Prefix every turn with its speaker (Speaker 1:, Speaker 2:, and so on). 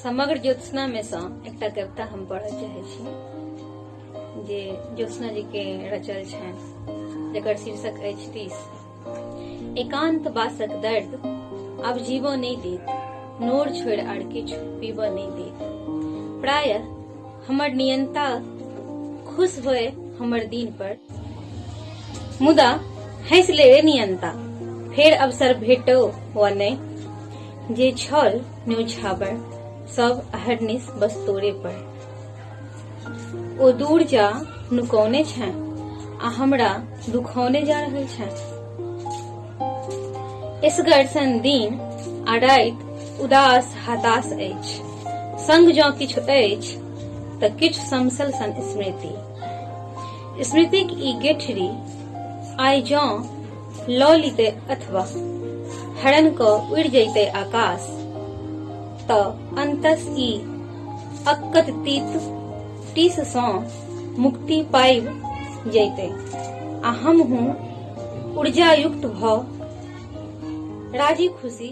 Speaker 1: समग्र ज्योत्सना में से एकटा कविता हम पढ़य चाहे छी जे ज्योत्सना जी के रचल छनि, जेकर शीर्षक अछि 30। एकांत बासक दर्द अब जीवो नहीं देत, नोर छोड़ आर किछु पीबो नहीं देत। प्रायः हमर नियंता खुश होए हमर दिन पर, मुदा हंस ले रे नियंता, फेर अवसर भेटो वा नहीं। जे छल न्योछावर सब अहरनिश बस तोरे पर। ओ दूर जा नुकौने छै आ हमरा दुखौने जा रहल छै। इसगर सन दिन आ राति उदास हताश अछि, संग जँ किछु अछि तऽ किछु समसल सन स्मृति। स्मृतिक ई गेठरी आइ जँ लऽ लीते अथवा हरण कऽ उड़ि जैते आकाश, तऽ अंतस ई अक्कत तीत टीस सँ मुक्ति पाइब जैते आ हमहूँ ऊर्जा युक्त भऽ राजी खुशी